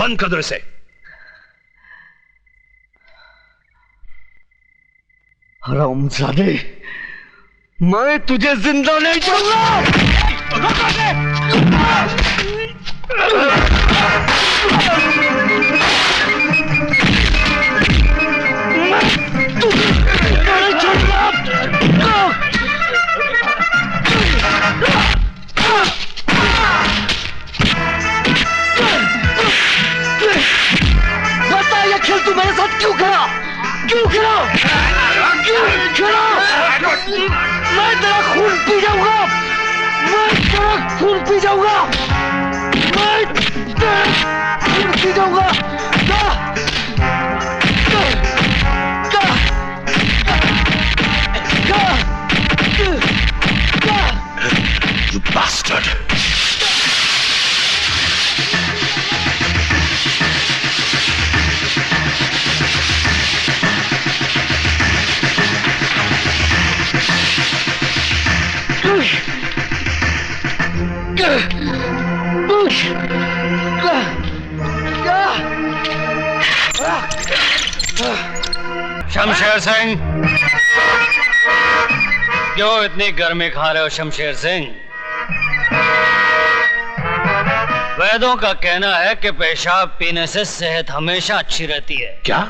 बंद कर दो इसे। हरामजादे, मैं तुझे जिंदा नहीं छोड़ूंगा। बता ये खेल तू मेरे साथ क्यों खेला? क्यों खेला? क्यों खेला? मैं तेरा खून पी जाऊंगा। मैं तेरा खून पी जाऊंगा। मैं तेरा खून पी जाऊंगा। You bastard! शमशेर सिंह, क्यों इतनी गर्मी खा रहे हो शमशेर सिंह? वैद्यों का कहना है कि पेशाब पीने से सेहत हमेशा अच्छी रहती है। क्या?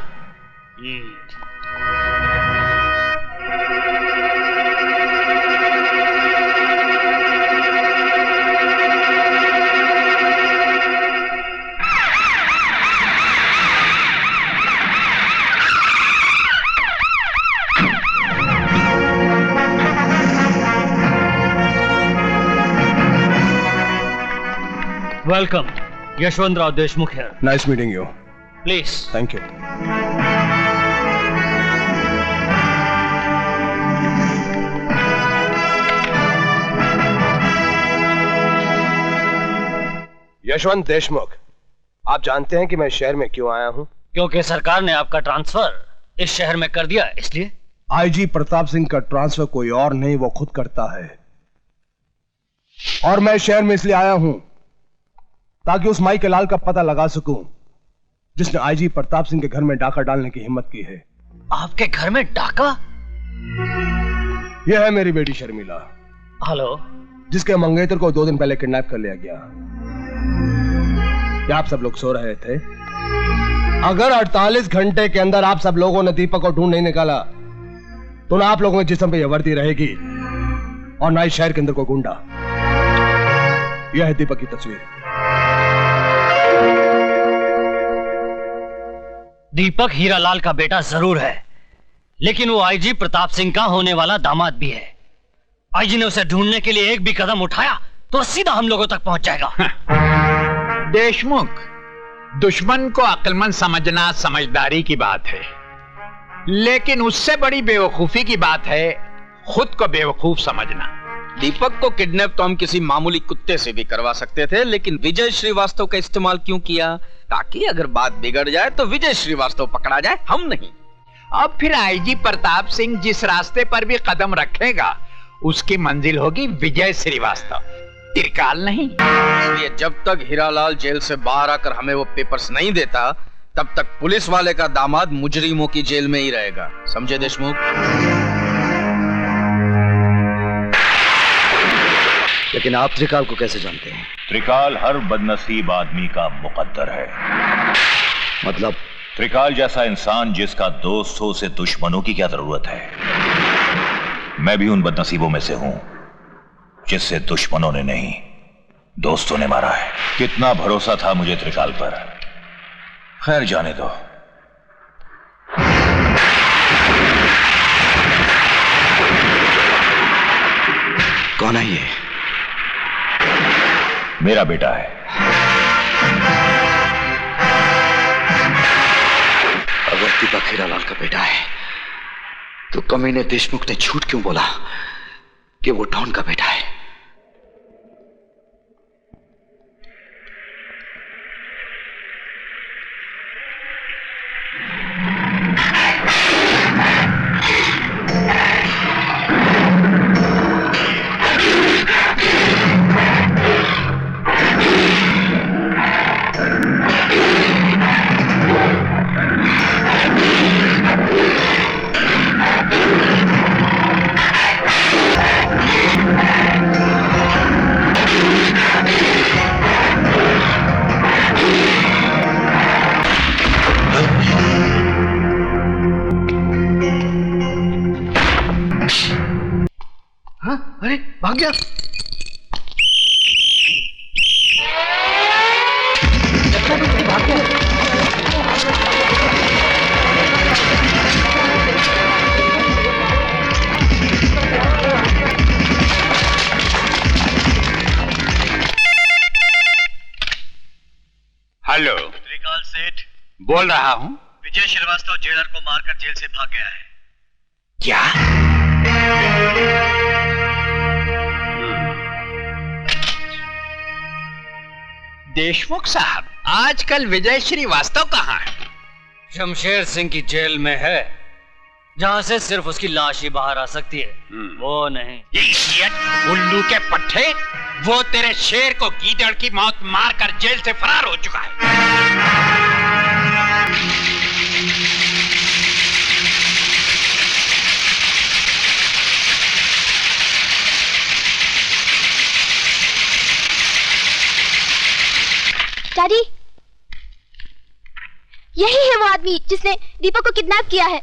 Welcome, Yashwantrao Deshmukh here. Nice meeting you. Please. Thank you. Yashwant Deshmukh, आप जानते हैं कि मैं शहर में क्यों आया हूं? क्योंकि सरकार ने आपका ट्रांसफर इस शहर में कर दिया, इसलिए। आईजी प्रताप सिंह का ट्रांसफर कोई और नहीं, वो खुद करता है। और मैं शहर में इसलिए आया हूं ताकि उस माई के लाल का पता लगा सकूं जिसने आईजी प्रताप सिंह के घर में डाका डालने की हिम्मत की है। आपके घर में डाका? यह है मेरी बेटी शर्मिला। हेलो। जिसके मंगेतर को 2 दिन पहले किडनैप कर लिया गया। क्या आप सब लोग सो रहे थे? अगर 48 घंटे के अंदर आप सब लोगों ने दीपक को ढूंढ नहीं निकाला तो ना आप लोगों के जिस्म पे यह वर्दी रहेगी और ना ही शहर के अंदर कोई गुंडा। यह है दीपक की तस्वीर। दीपक हीरालाल का बेटा जरूर है, लेकिन वो आईजी प्रताप सिंह का होने वाला दामाद भी है। आईजी ने उसे ढूंढने के लिए एक भी कदम उठाया तो सीधा हम लोगों तक पहुंच जाएगा। देशमुख, दुश्मन को अक्लमंद समझना समझदारी की बात है, लेकिन उससे बड़ी बेवकूफी की बात है खुद को बेवकूफ समझना। दीपक को किडनैप तो हम किसी मामूली कुत्ते से भी करवा सकते थे, लेकिन विजय श्रीवास्तव का इस्तेमाल क्यों किया? ताकि अगर बात बिगड़ जाए तो विजय श्रीवास्तव पकड़ा जाए, हम नहीं। अब फिर आईजी प्रताप सिंह जिस रास्ते पर भी कदम रखेगा उसकी मंजिल होगी विजय श्रीवास्तव, त्रिकाल नहीं। इसलिए जब तक हीरालाल जेल से बाहर आकर हमें वो पेपर्स नहीं देता तब तक पुलिस वाले का दामाद मुजरिमों की जेल में ही रहेगा, समझे देशमुख? लेकिन आप त्रिकाल को कैसे जानते हैं? त्रिकाल हर बदनसीब आदमी का मुकद्दर है। मतलब? त्रिकाल जैसा इंसान जिसका दोस्त हो उसे दुश्मनों की क्या जरूरत है? मैं भी उन बदनसीबों में से हूं जिससे दुश्मनों ने नहीं दोस्तों ने मारा है। कितना भरोसा था मुझे त्रिकाल पर। खैर जाने दो। कौन है ये? मेरा बेटा है। अगर दीपक हीरालाल का बेटा है तो कमीने देशमुख ने झूठ क्यों बोला कि वो डॉन का बेटा है? भाग गया। भाग गया। हेलो, त्रिकाल सेठ बोल रहा हूँ। विजय श्रीवास्तव जेलर को मारकर जेल से भाग गया है। क्या? देशमुख साहब, आजकल विजय श्रीवास्तव कहाँ है? शमशेर सिंह की जेल में है, जहां से सिर्फ उसकी लाश ही बाहर आ सकती है, वो नहीं। इडियट, उल्लू के पट्टे, वो तेरे शेर को गीदड़ की मौत मारकर जेल से फरार हो चुका है। डैडी, यही है वो आदमी जिसने दीपक को किडनैप किया है।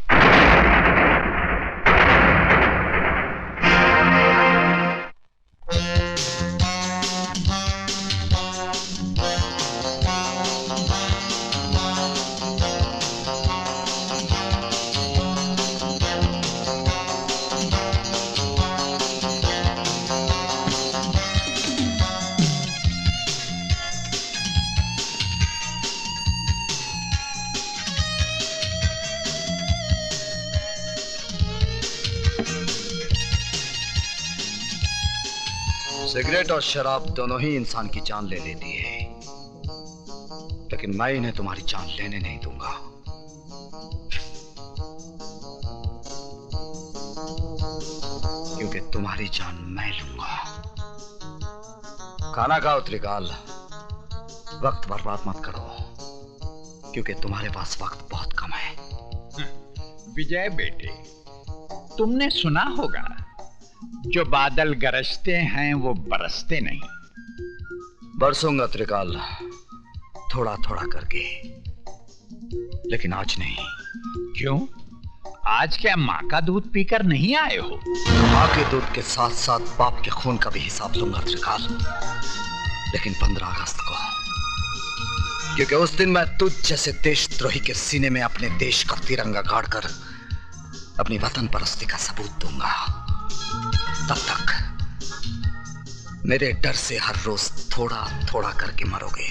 सिगरेट और शराब दोनों ही इंसान की जान ले लेती है, लेकिन मैं इन्हें तुम्हारी जान लेने नहीं दूंगा। क्योंकि तुम्हारी जान मैं लूंगा। खाना खाओ त्रिकाल, वक्त बर्बाद मत करो, क्योंकि तुम्हारे पास वक्त बहुत कम है। विजय बेटे, तुमने सुना होगा, जो बादल गरजते हैं वो बरसते नहीं। बरसूंगा त्रिकाल, थोड़ा थोड़ा करके, लेकिन आज नहीं। क्यों? आज क्या माँ का दूध पीकर नहीं आए हो? माँ के दूध के साथ साथ बाप के खून का भी हिसाब लूंगा त्रिकाल, लेकिन 15 अगस्त को, क्योंकि उस दिन मैं तुझ जैसे देशद्रोही के सीने में अपने देश का तिरंगा गाड़कर अपनी वतन परस्ती का सबूत दूंगा। तब तक मेरे डर से हर रोज थोड़ा थोड़ा करके मरोगे।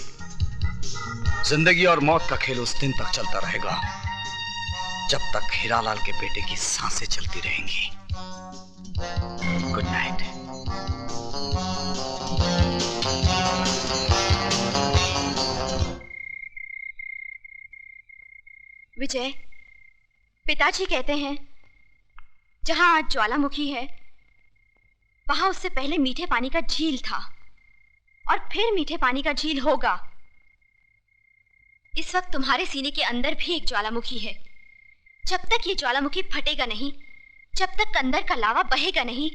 जिंदगी और मौत का खेल उस दिन तक चलता रहेगा जब तक हीरालाल के बेटे की सांसें चलती रहेंगी। Good night. विजय, पिताजी कहते हैं जहां आज ज्वालामुखी है, वहां उससे पहले मीठे पानी का झील था और फिर मीठे पानी का झील होगा। इस वक्त तुम्हारे सीने के अंदर भी एक ज्वालामुखी है। जब तक ये ज्वालामुखी फटेगा नहीं, जब तक अंदर का लावा बहेगा नहीं,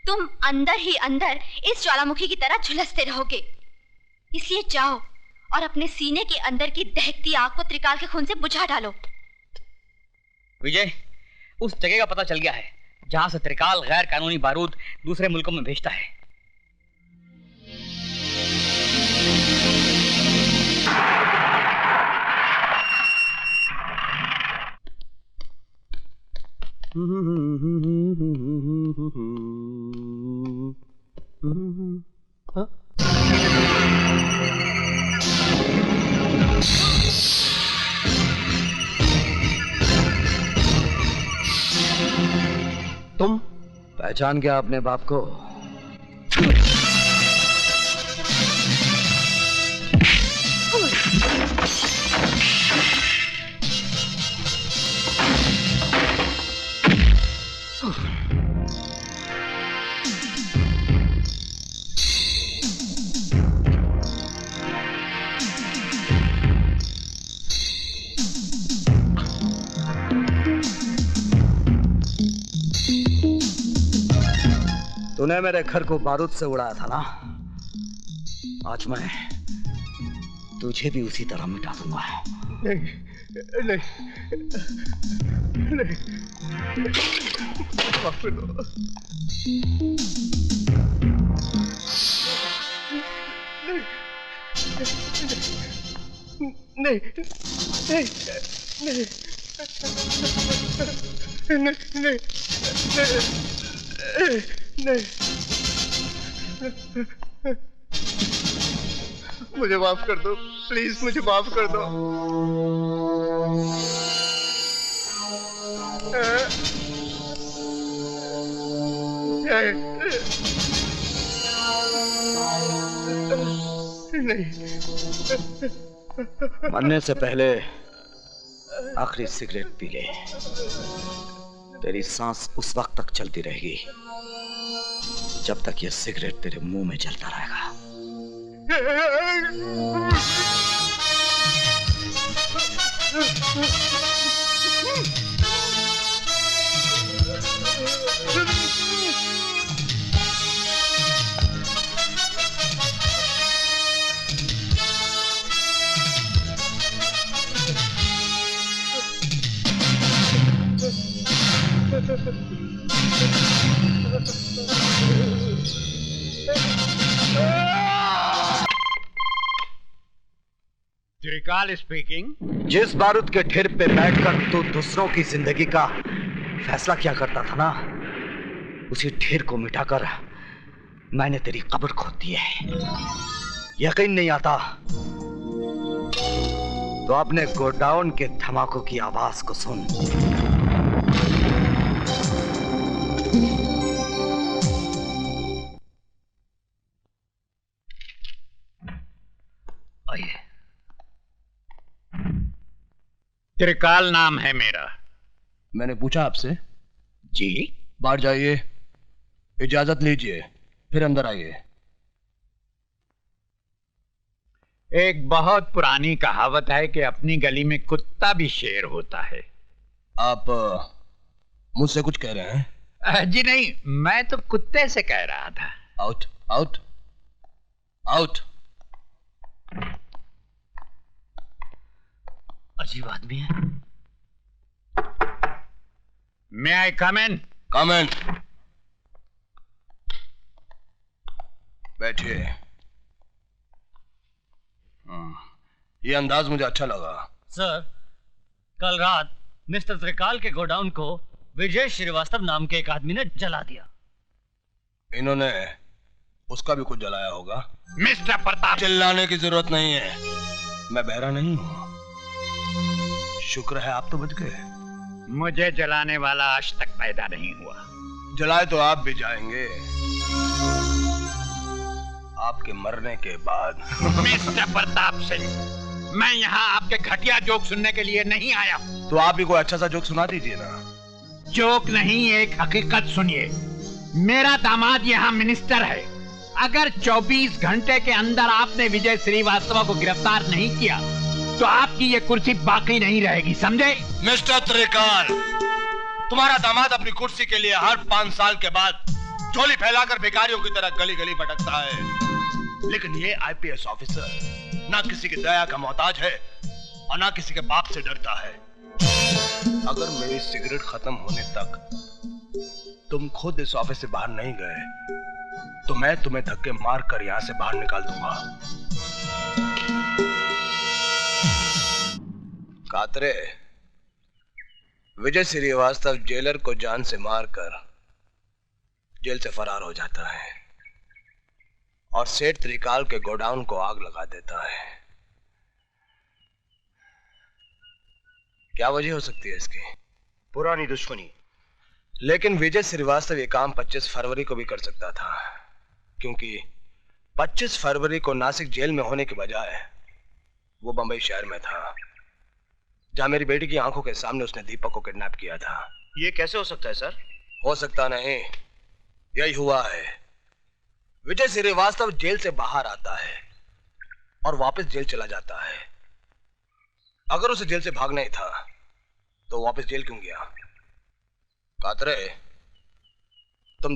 तुम अंदर ही अंदर इस ज्वालामुखी की तरह झुलसते रहोगे। इसलिए जाओ और अपने सीने के अंदर की दहकती आग को त्रिकाल के खून से बुझा डालो। विजय, उस जगह का पता चल गया है जहां से त्रिकाल गैर कानूनी बारूद दूसरे मुल्कों में भेजता है। तुम पहचान गया अपने बाप को? तूने मेरे घर को बारूद से उड़ाया था ना, आज मैं तुझे भी उसी तरह मिटा दूंगा। नहीं, माफ कर दो। नहीं, नहीं, नहीं, नहीं, नहीं, मुझे माफ कर दो, प्लीज मुझे माफ कर दो। नहीं, मरने से पहले आखिरी सिगरेट पी ले। तेरी सांस उस वक्त तक चलती रहेगी जब तक ये सिगरेट तेरे मुंह में जलता रहेगा। त्रिकाल स्पीकिंग। जिस बारूद के ढेर पे बैठकर तू दूसरों की जिंदगी का फैसला किया करता था ना, उसी ढेर को मिटाकर मैंने तेरी कब्र खोद दी है। यकीन नहीं आता तो अपने गोडाउन के धमाकों की आवाज को सुन। आइए। त्रिकाल नाम है मेरा। मैंने पूछा आपसे। जी। बाहर जाइए, इजाजत लीजिए, फिर अंदर आइए। एक बहुत पुरानी कहावत है कि अपनी गली में कुत्ता भी शेर होता है। आप मुझसे कुछ कह रहे हैं? जी नहीं, मैं तो कुत्ते से कह रहा था। Out, out, out. अजीब आदमी है। May I come in? Come in. बैठिए। ये अंदाज मुझे अच्छा लगा। सर, कल रात मिस्टर त्रिकाल के गोडाउन को विजय श्रीवास्तव नाम के एक आदमी ने जला दिया। इन्होंने उसका भी कुछ जलाया होगा। मिस्टर प्रताप, चिल्लाने की जरूरत नहीं है, मैं बहरा नहीं हूं। शुक्र है आप तो बच गए। मुझे जलाने वाला आज तक पैदा नहीं हुआ। जलाए तो आप भी जाएंगे, आपके मरने के बाद। मिस्टर प्रताप सिंह, मैं यहाँ आपके घटिया जोक सुनने के लिए नहीं आया। तो आप भी कोई अच्छा सा जोक सुना दीजिए ना। जोक नहीं, एक हकीकत सुनिए। मेरा दामाद यहाँ मिनिस्टर है। अगर 24 घंटे के अंदर आपने विजय श्रीवास्तव को गिरफ्तार नहीं किया तो आपकी ये कुर्सी बाकी नहीं रहेगी, समझे? मिस्टर त्रिकाल, तुम्हारा दामाद अपनी कुर्सी के लिए हर 5 साल के बाद झोली फैलाकर भिखारियों की तरह गली गली भटकता है, लेकिन ये आईपीएस ऑफिसर ना किसी की दया का मोहताज है और ना किसी के बाप से डरता है। अगर मेरी सिगरेट खत्म होने तक तुम खुद इस ऑफिस से बाहर नहीं गए तो मैं तुम्हें धक्के मार कर यहां से बाहर निकाल दूंगा। कातरे, विजय श्रीवास्तव जेलर को जान से मारकर जेल से फरार हो जाता है और सेठ त्रिकाल के गोडाउन को आग लगा देता है। क्या वजह हो सकती है इसकी? पुरानी दुश्मनी। लेकिन विजय श्रीवास्तव ये काम 25 फरवरी को भी कर सकता था, क्योंकि 25 फरवरी को नासिक जेल में होने के बजाय वो बंबई शहर में था, जहां मेरी बेटी की आंखों के सामने उसने दीपक को किडनैप किया था। ये कैसे हो सकता है सर? हो सकता नहीं, यही हुआ है। विजय श्रीवास्तव जेल से बाहर आता है और वापस जेल चला जाता है। अगर उसे जेल से भागना ही था तो वापस जेल क्यों गया? कातरे,